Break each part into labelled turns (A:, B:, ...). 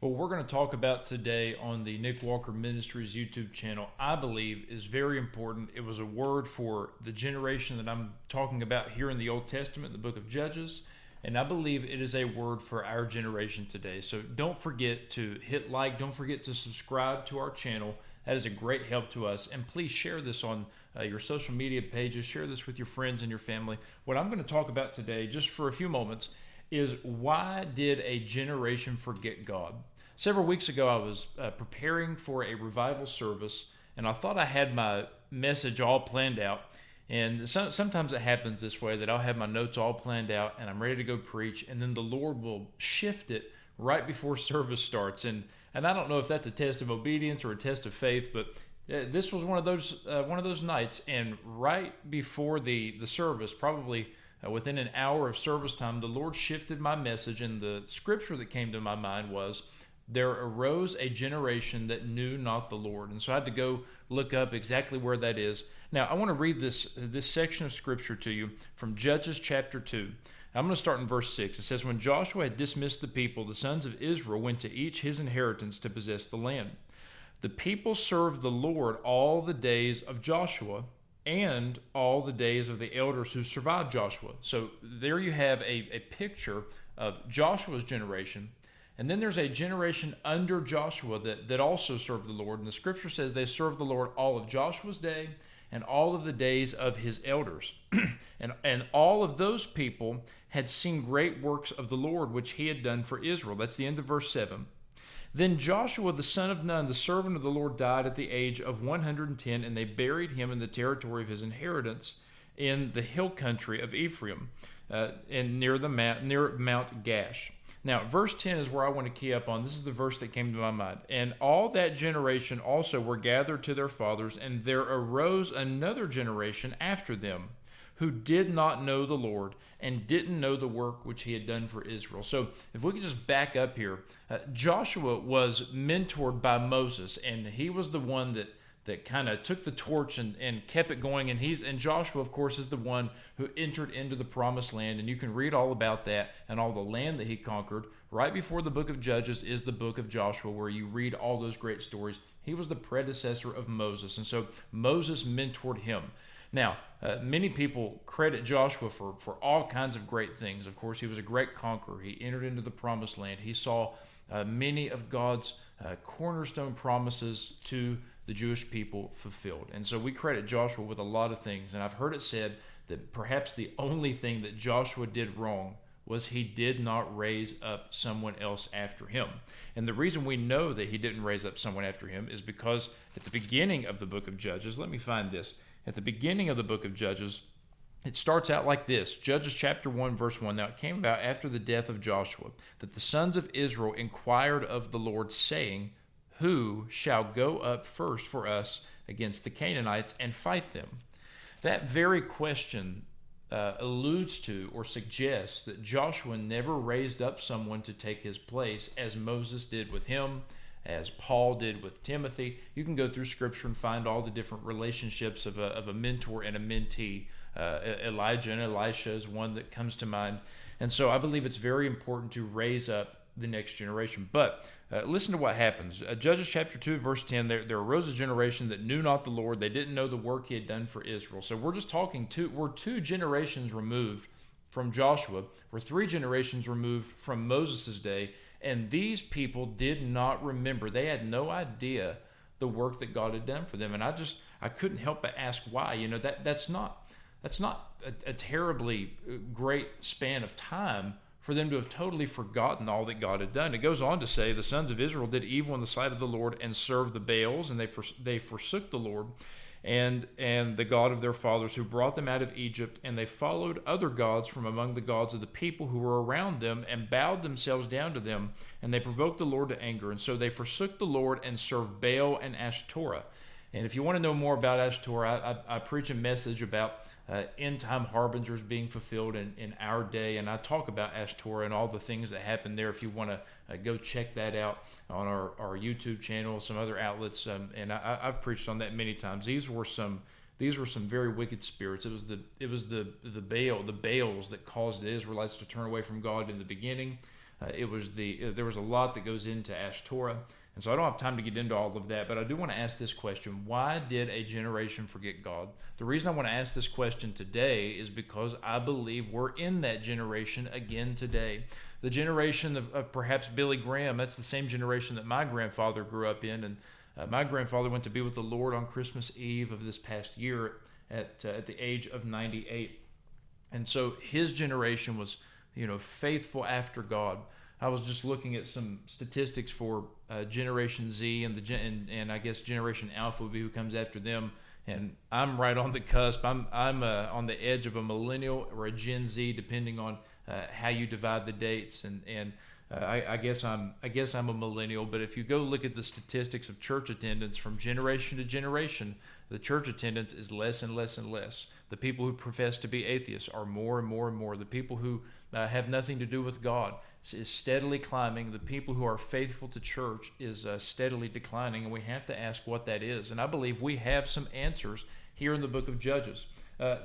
A: What we're going to talk about today on the Nick Walker Ministries YouTube channel, I believe, is very important. It was a word for the generation that I'm talking about here in the Old Testament, the book of Judges, and I believe it is a word for our generation today. So don't forget to hit like, don't forget to subscribe to our channel. That is a great help to us. And please share this on your social media pages. Share this with your friends and your family. What I'm going to talk about today, just for a few moments, is why did a generation forget God? Several weeks ago, I was preparing for a revival service, and I thought I had my message all planned out. And sometimes it happens this way, that I'll have my notes all planned out, and I'm ready to go preach, and then the Lord will shift it right before service starts. And I don't know if that's a test of obedience or a test of faith, but this was one of those nights. And right before the service, probably within an hour of service time, the Lord shifted my message, and the scripture that came to my mind was, "There arose a generation that knew not the Lord." And so I had to go look up exactly where that is. Now, I want to read this section of scripture to you from Judges chapter 2. I'm going to start in verse 6. It says, "When Joshua had dismissed the people, the sons of Israel went to each his inheritance to possess the land. The people served the Lord all the days of Joshua and all the days of the elders who survived Joshua." So there you have a picture of Joshua's generation. And then there's a generation under Joshua that also served the Lord. And the scripture says they served the Lord all of Joshua's day and all of the days of his elders. and all of those people had seen great works of the Lord, which he had done for Israel. That's the end of verse 7. "Then Joshua the son of Nun, the servant of the Lord, died at the age of 110, and they buried him in the territory of his inheritance in the hill country of Ephraim, and near Mount Gash." Now, verse 10 is where I want to key up on. This is the verse that came to my mind. "And all that generation also were gathered to their fathers, and there arose another generation after them, who did not know the Lord and didn't know the work which he had done for Israel." So if we could just back up here, Joshua was mentored by Moses, and he was the one that kind of took the torch and kept it going. And Joshua, of course, is the one who entered into the promised land. And you can read all about that and all the land that he conquered. Right before the book of Judges is the book of Joshua, where you read all those great stories. He was the predecessor of Moses, and so Moses mentored him. Now, many people credit Joshua for all kinds of great things. Of course, he was a great conqueror. He entered into the promised land. He saw many of God's cornerstone promises to the Jewish people fulfilled. And so we credit Joshua with a lot of things. And I've heard it said that perhaps the only thing that Joshua did wrong was he did not raise up someone else after him. And the reason we know that he didn't raise up someone after him is because at the beginning of the book of Judges, let me find this. At the beginning of the book of Judges, it starts out like this. Judges chapter 1, verse 1. "Now it came about after the death of Joshua that the sons of Israel inquired of the Lord, saying, Who shall go up first for us against the Canaanites and fight them?" That very question alludes to or suggests that Joshua never raised up someone to take his place, as Moses did with him, as Paul did with Timothy. You can go through scripture and find all the different relationships of a mentor and a mentee. Elijah and Elisha is one that comes to mind. And so I believe it's very important to raise up the next generation. But listen to what happens. Judges chapter 2, verse 10, there arose a generation that knew not the Lord. They didn't know the work he had done for Israel. So we're just talking, we're 2 generations removed from Joshua. We're 3 generations removed from Moses' day. And these people did not remember. They had no idea the work that God had done for them. And I couldn't help but ask why. You know, that's not a terribly great span of time for them to have totally forgotten all that God had done. It goes on to say, "The sons of Israel did evil in the sight of the Lord and served the Baals, and they forsook the Lord and the God of their fathers, who brought them out of Egypt, and they followed other gods from among the gods of the people who were around them, and bowed themselves down to them, and they provoked the Lord to anger. And so they forsook the Lord and served Baal and Ashtoreth." And if you want to know more about Ashtoreth, I preach a message about end-time harbingers being fulfilled in our day, and I talk about Ashtoreth and all the things that happen there. If you want to go check that out on our YouTube channel, some other outlets, and I've preached on that many times. These were some very wicked spirits. It was the Baals that caused the Israelites to turn away from God in the beginning. There was a lot that goes into Ashtoreth. And so I don't have time to get into all of that, but I do want to ask this question. Why did a generation forget God? The reason I want to ask this question today is because I believe we're in that generation again today. The generation of perhaps Billy Graham, that's the same generation that my grandfather grew up in. And my grandfather went to be with the Lord on Christmas Eve of this past year at the age of 98. And so his generation was, faithful after God. I was just looking at some statistics for Generation Z and I guess Generation Alpha would be who comes after them. And I'm right on the cusp. I'm on the edge of a millennial or a Gen Z, depending on how you divide the dates. And I guess I'm a millennial. But if you go look at the statistics of church attendance from generation to generation, the church attendance is less and less and less. The people who profess to be atheists are more and more and more. The people who have nothing to do with God is steadily climbing. The people who are faithful to church is steadily declining, and we have to ask what that is. And I believe we have some answers here in the book of Judges.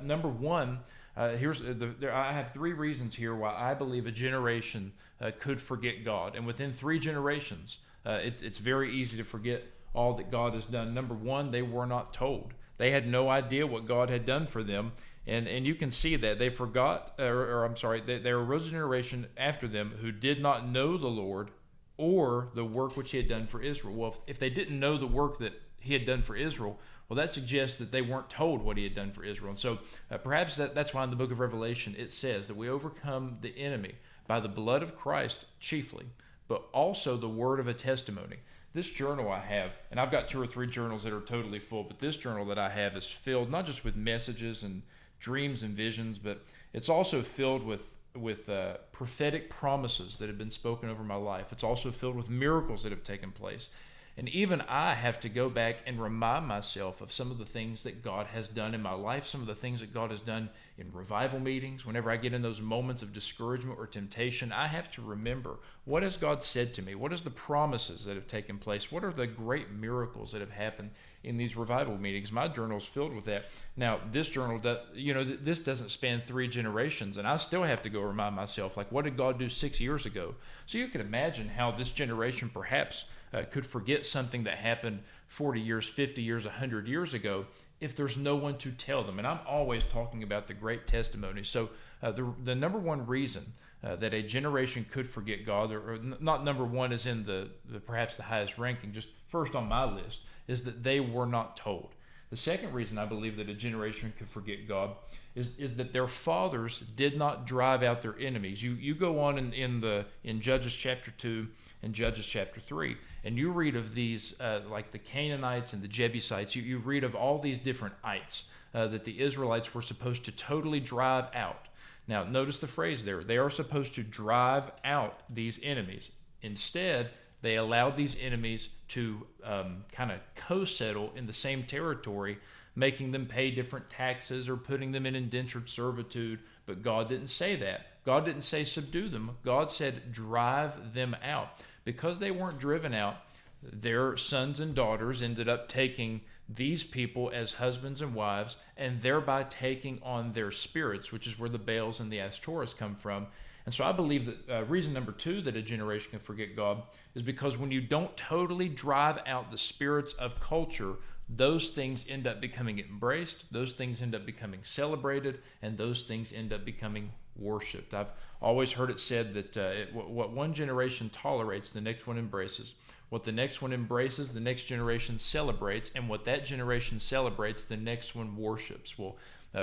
A: Number one, I have three reasons here why I believe a generation could forget God. And within 3 generations, it's very easy to forget all that God has done. Number one, they were not told. They had no idea what God had done for them. And you can see that they forgot, there arose a generation after them who did not know the Lord or the work which he had done for Israel. Well, if they didn't know the work that he had done for Israel, well, that suggests that they weren't told what he had done for Israel. And so perhaps that's why in the book of Revelation it says that we overcome the enemy by the blood of Christ chiefly, but also the word of a testimony. This journal I have, and I've got 2 or 3 journals that are totally full, but this journal that I have is filled not just with messages and dreams and visions, but it's also filled with prophetic promises that have been spoken over my life. It's also filled with miracles that have taken place. And even I have to go back and remind myself of some of the things that God has done in my life, some of the things that God has done in revival meetings. Whenever I get in those moments of discouragement or temptation, I have to remember, what has God said to me? What is the promises that have taken place? What are the great miracles that have happened in these revival meetings? My journal is filled with that. Now, this journal, this doesn't span 3 generations, and I still have to go remind myself, like, what did God do 6 years ago? So you can imagine how this generation perhaps could forget something that happened 40 years, 50 years, 100 years ago if there's no one to tell them. And I'm always talking about the great testimony. So the number one reason that a generation could forget God, or not number one is in the perhaps the highest ranking, just first on my list, is that they were not told. The second reason I believe that a generation could forget God is that their fathers did not drive out their enemies. You go on in Judges chapter 2 and Judges chapter 3, and you read of these like the Canaanites and the Jebusites. You read of all these different ites that the Israelites were supposed to totally drive out. Now, notice the phrase there. They are supposed to drive out these enemies. Instead, they allowed these enemies to kind of co-settle in the same territory, making them pay different taxes or putting them in indentured servitude. But God didn't say that. God didn't say subdue them. God said drive them out. Because they weren't driven out, their sons and daughters ended up taking these people as husbands and wives, and thereby taking on their spirits, which is where the Baals and the Ashtoreths come from. And so I believe that reason number 2 that a generation can forget God is because when you don't totally drive out the spirits of culture, those things end up becoming embraced, those things end up becoming celebrated, and those things end up becoming worshipped. I've always heard it said that what one generation tolerates, the next one embraces. What the next one embraces, the next generation celebrates. And what that generation celebrates, the next one worships. Well,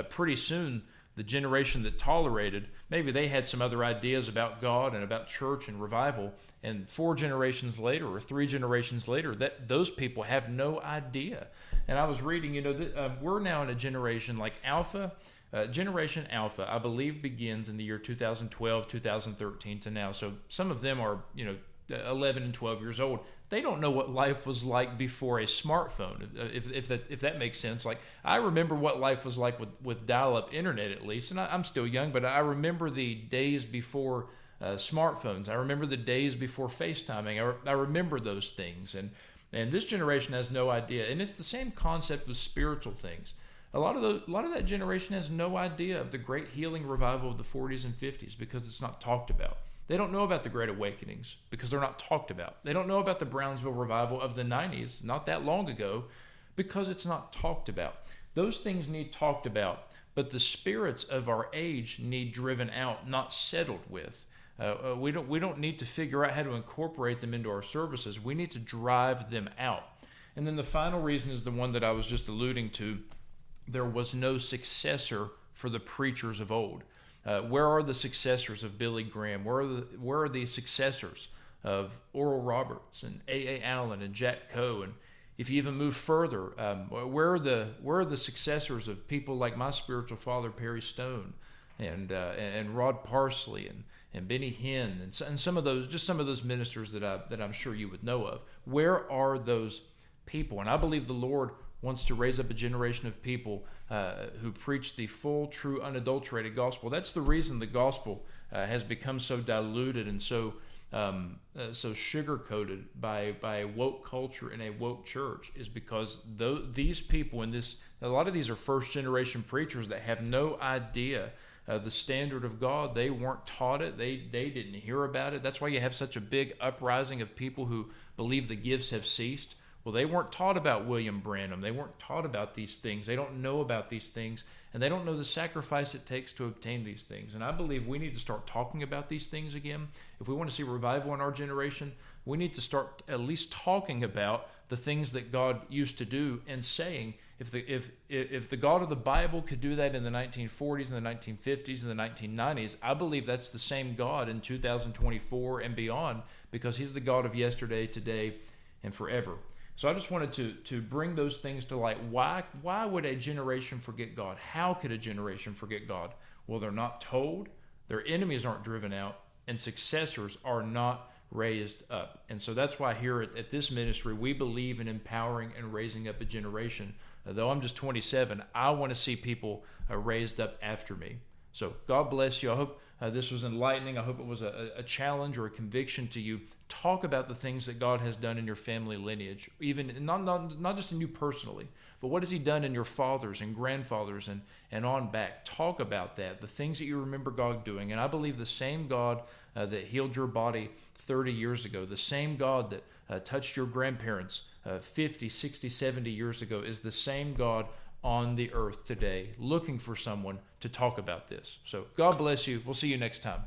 A: pretty soon, the generation that tolerated, maybe they had some other ideas about God and about church and revival. And 4 generations later or 3 generations later, those people have no idea. And I was reading, we're now in a generation like Alpha. Generation Alpha, I believe, begins in the year 2012, 2013 to now. So some of them are, 11 and 12 years old. They don't know what life was like before a smartphone, if that makes sense. Like, I remember what life was like with dial-up internet, at least, and I'm still young, but I remember the days before smartphones. I remember the days before FaceTiming. I remember those things, and this generation has no idea. And it's the same concept with spiritual things. A lot of that generation has no idea of the great healing revival of the 40s and 50s because it's not talked about. They don't know about the Great Awakenings because they're not talked about. They don't know about the Brownsville revival of the 90s, not that long ago, because it's not talked about. Those things need talked about, but the spirits of our age need driven out, not settled with. We don't need to figure out how to incorporate them into our services. We need to drive them out. And then the final reason is the one that I was just alluding to. There was no successor for the preachers of old. Where are the successors of Billy Graham? Where are the successors of Oral Roberts and A.A. Allen and Jack Coe? And if you even move further, where are the successors of people like my spiritual father Perry Stone and Rod Parsley and Benny Hinn and some of those ministers that I'm sure you would know of? Where are those people? And I believe the Lord wants to raise up a generation of people who preach the full, true, unadulterated gospel. That's the reason the gospel has become so diluted and so sugar-coated by a woke culture and a woke church, is because these people a lot of these are first-generation preachers that have no idea the standard of God. They weren't taught it. They didn't hear about it. That's why you have such a big uprising of people who believe the gifts have ceased. Well, they weren't taught about William Branham. They weren't taught about these things. They don't know about these things, and they don't know the sacrifice it takes to obtain these things. And I believe we need to start talking about these things again. If we want to see revival in our generation, we need to start at least talking about the things that God used to do and saying, if the God of the Bible could do that in the 1940s and the 1950s and the 1990s, I believe that's the same God in 2024 and beyond, because he's the God of yesterday, today, and forever. So I just wanted to bring those things to light. Why would a generation forget God? How could a generation forget God? Well, they're not told, their enemies aren't driven out, and successors are not raised up. And so that's why here at this ministry, we believe in empowering and raising up a generation. Though I'm just 27, I want to see people raised up after me. So God bless you. I hope this was enlightening. I hope it was a challenge or a conviction to you. Talk about the things that God has done in your family lineage, even not just in you personally, but what has he done in your fathers and grandfathers and on back. Talk about that, the things that you remember God doing. And I believe the same God that healed your body 30 years ago, the same God that touched your grandparents 50, 60, 70 years ago is the same God on the earth today, looking for someone to talk about this. So God bless you. We'll see you next time.